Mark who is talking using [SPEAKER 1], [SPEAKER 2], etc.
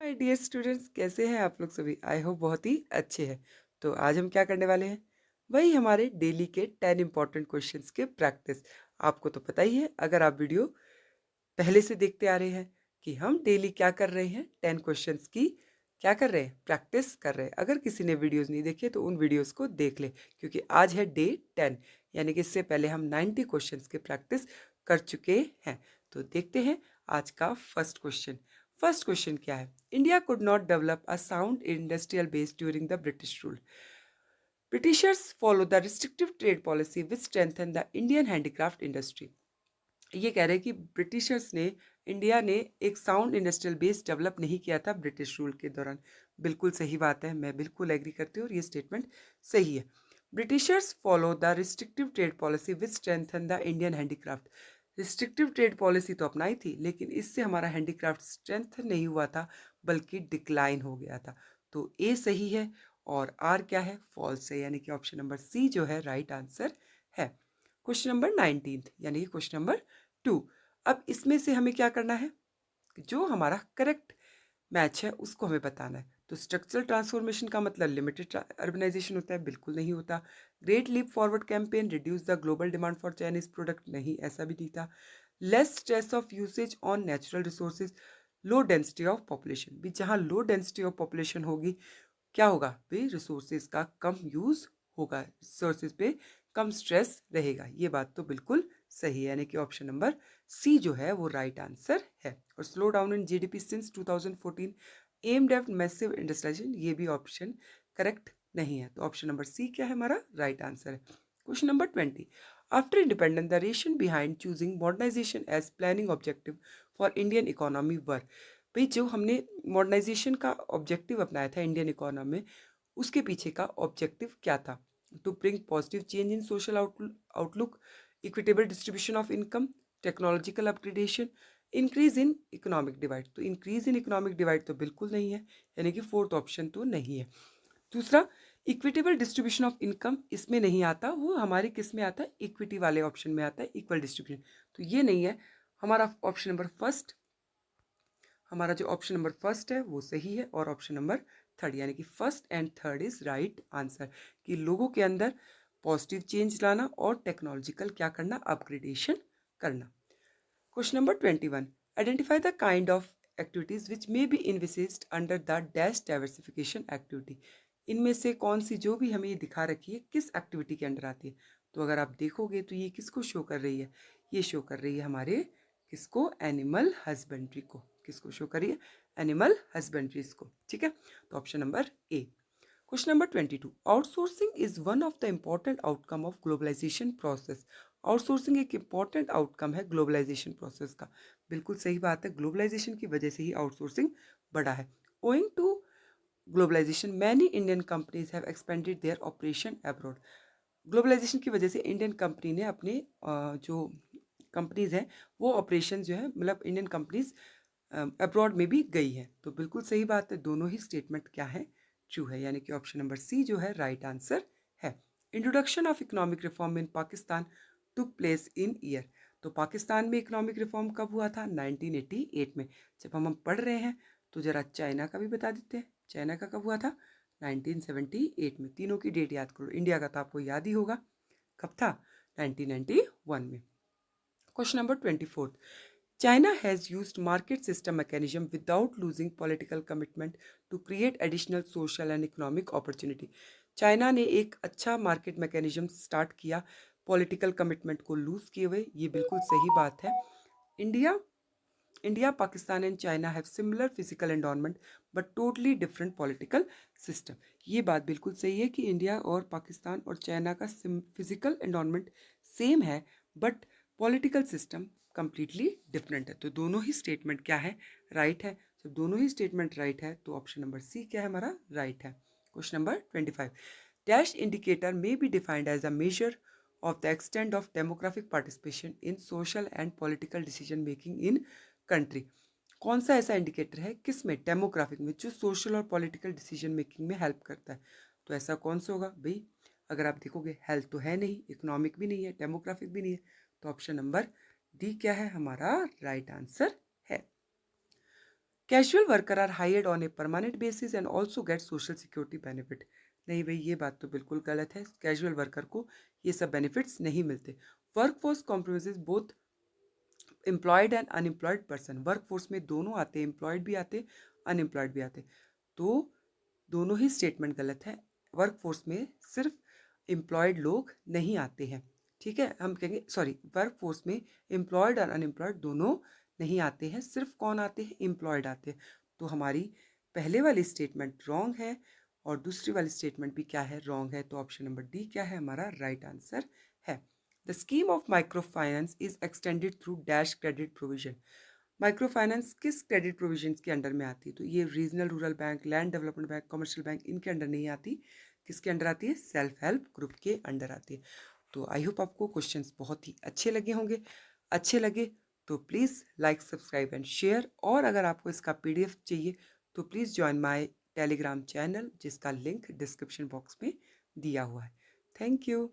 [SPEAKER 1] Hi dear students, कैसे हैं आप लोग सभी? आई होप बहुत ही अच्छे हैं। तो आज हम क्या करने वाले हैं? वही हमारे डेली के 10 इंपॉर्टेंट क्वेश्चंस के प्रैक्टिस। आपको तो पता ही है, अगर आप वीडियो पहले से देखते आ रहे हैं कि हम डेली क्या कर रहे हैं, 10 क्वेश्चंस की क्या कर रहे हैं, प्रैक्टिस कर रहे हैं। अगर किसी ने वीडियोस नहीं देखे तो उन वीडियोस को देख ले, क्योंकि आज है डे 10, यानी कि इससे पहले हम 90 क्वेश्चंस के प्रैक्टिस कर चुके हैं। तो देखते हैं आज का फर्स्ट क्वेश्चन। फर्स्ट क्वेश्चन क्या है? India could not develop a sound industrial base during the British rule. Britishers follow the restrictive trade policy which strengthen the Indian handicraft industry. ये कह रहे हैं कि ब्रिटिशर्स ने, इंडिया ने एक साउंड इंडस्ट्रियल बेस डेवलप नहीं किया था ब्रिटिश रूल के दौरान। बिल्कुल सही बात है, मैं बिल्कुल एग्री करती हूँ और ये स्टेटमेंट सही है। Britishers follow the restrictive trade policy which strengthen the Indian handicraft. Restrictive trade policy तो अपनाई थी, लेकिन इससे हमारा हैंडीक्राफ्ट स्ट्रेंथ नहीं हुआ था, बल्कि डिक्लाइन हो गया था। तो ए सही है और आर क्या है? फॉल्स है, यानी कि ऑप्शन नंबर सी जो है राइट आंसर है। क्वेश्चन नंबर 19, यानी कि क्वेश्चन नंबर 2। अब इसमें से हमें क्या करना है? जो हमारा करेक्ट मैच है उसको हमें बताना है। तो स्ट्रक्चरल ट्रांसफॉर्मेशन का मतलब लिमिटेड अर्बनाइजेशन होता है? बिल्कुल नहीं होता। Great leap forward campaign reduce the global demand for Chinese product? नहीं, ऐसा भी नहीं था। Less stress of usage on natural resources, low density of population? भी जहाँ लो डेंसिटी ऑफ पॉपुलेशन होगी, क्या होगा भाई? रिसोर्सेज का कम यूज होगा, रिसोर्सेज पे कम स्ट्रेस रहेगा। ये बात तो बिल्कुल सही है, यानी कि ऑप्शन नंबर सी जो है वो राइट आंसर है। और slow down in GDP since 2014 aimed at massive industrialisation, ये भी ऑप्शन करेक्ट नहीं है। तो ऑप्शन नंबर सी क्या है? हमारा राइट आंसर है। Question number 20। After independence the reason behind choosing modernization as planning objective for Indian economy were. भाई जो हमने मॉडर्नाइजेशन का ऑब्जेक्टिव अपनाया था इंडियन इकोनॉमी में, उसके पीछे का ऑब्जेक्टिव क्या था? To bring positive change in social outlook, equitable distribution of income, technological upgradation, increase in economic divide? तो इंक्रीज इन इकोनॉमिक डिवाइड तो बिल्कुल नहीं है, यानी कि फोर्थ ऑप्शन तो नहीं है। दूसरा, इक्विटेबल डिस्ट्रीब्यूशन ऑफ इनकम इसमें नहीं आता, वो हमारे किस में आता है? इक्विटी वाले ऑप्शन में आता है, इक्वल डिस्ट्रीब्यूशन। तो ये नहीं है हमारा ऑप्शन नंबर फर्स्ट। हमारा जो ऑप्शन नंबर फर्स्ट है वो सही है, और ऑप्शन नंबर थर्ड, यानी कि first and third is right answer, कि लोगों के अंदर पॉजिटिव चेंज लाना और टेक्नोलॉजिकल क्या करना? अपग्रेडेशन करना। Question number 21। Identify the kind of activities which may be envisaged under the dash diversification activity. इनमें से कौन सी जो भी हमें ये दिखा रखी है किस एक्टिविटी के अंडर आती है? तो अगर आप देखोगे तो ये किसको शो कर रही है? ये शो कर रही है हमारे किसको? एनिमल हस्बेंड्री को। किसको शो कर रही है? एनिमल हस्बेंड्रीज को। ठीक है, तो option number A. Question number 22। Outsourcing is one of the important outcome of globalisation process. Outsourcing एक इंपॉर्टेंट आउटकम है ग्लोबलाइजेशन प्रोसेस का। बिल्कुल सही बात है, ग्लोबलाइजेशन की वजह से ही आउटसोर्सिंग बढ़ा है। Owing to globalisation many Indian companies have expanded their operation abroad. Globalisation की वजह से इंडियन कंपनी ने अपने जो कंपनीज हैं वो ऑपरेशन जो है, मतलब इंडियन कंपनीज अब्रॉड में भी गई है। तो बिल्कुल सही बात है, दोनों ही स्टेटमेंट क्या है? ट्रू है, यानी कि ऑप्शन नंबर सी जो है राइट आंसर है। Introduction of economic reform in Pakistan took place in year. तो पाकिस्तान में इकोनॉमिक रिफॉर्म कब हुआ था? 1988 में। जब हम पढ़ रहे हैं तो जरा चाइना का भी बता देते हैं। चाइना का कब हुआ था? 1978 में। तीनों की डेट याद करो। इंडिया का तो आपको याद ही होगा, कब था? 1991 में। Question number 24। China has used market system mechanism without losing political commitment to create additional social and economic opportunity. China ने एक अच्छा मार्केट मैकेनिज्म स्टार्ट किया पॉलिटिकल कमिटमेंट को लूज किए हुए। ये बिल्कुल सही बात है। India India, Pakistan and China have similar physical environment but totally different political system. ये बात बिल्कुल सही है कि इंडिया और पाकिस्तान और चाइना का फिजिकल एनवायरनमेंट सेम है, but political system completely different है। तो दोनों ही स्टेटमेंट क्या है? राइट है। जब दोनों ही स्टेटमेंट राइट है तो ऑप्शन नंबर सी क्या है? हमारा राइट है। Question number 25। Dash indicator may be defined as a major of the extent of demographic participation in social and political decision making in country। कौन सा ऐसा इंडिकेटर है किस में? डेमोग्राफिक में, जो सोशल और पॉलिटिकल डिसीजन मेकिंग में हेल्प करता है। तो ऐसा कौन सा होगा भाई? अगर आप देखोगे हेल्थ तो है नहीं, इकोनॉमिक भी नहीं है, डेमोग्राफिक भी नहीं है, तो ऑप्शन नंबर डी क्या है? हमारा राइट आंसर है। Casual worker are hired on a permanent basis and also get social security benefit. नहीं भाई, ये बात तो बिल्कुल गलत है। कैजुअल वर्कर को ये सब बेनिफिट्स नहीं मिलते। Work force compromises both employed and unemployed person. Work force में दोनों आते हैं, एम्प्लॉयड भी आते, अनएम्प्लॉयड भी आते। तो दोनों ही स्टेटमेंट गलत है। वर्क फोर्स में सिर्फ एम्प्लॉयड लोग नहीं आते हैं, ठीक है। हम कहेंगे सॉरी, वर्क फोर्स में एम्प्लॉयड और अनएम्प्लॉयड दोनों नहीं आते हैं, सिर्फ कौन आते हैं, एम्प्लॉयड आते हैं। तो हमारी पहले वाली स्टेटमेंट रॉन्ग है और दूसरी वाली स्टेटमेंट भी क्या है, रॉन्ग है। तो ऑप्शन नंबर डी क्या है, हमारा राइट आंसर है। The scheme of micro finance is extended through dash credit provision. Micro finance किस क्रेडिट प्रोविजंस के अंडर में आती है? तो ये regional rural bank, land development bank, commercial bank, इनके अंडर नहीं आती। किसके अंडर आती है? सेल्फ हेल्प ग्रुप के अंडर आती है। तो आई होप आपको क्वेश्चंस बहुत ही अच्छे लगे होंगे। अच्छे लगे तो please like, subscribe and share. और अगर आपको इसका पीडीएफ चाहिए तो please join my Telegram channel, जिसका लिंक डिस्क्रिप्शन बॉक्स में दिया हुआ है। Thank you.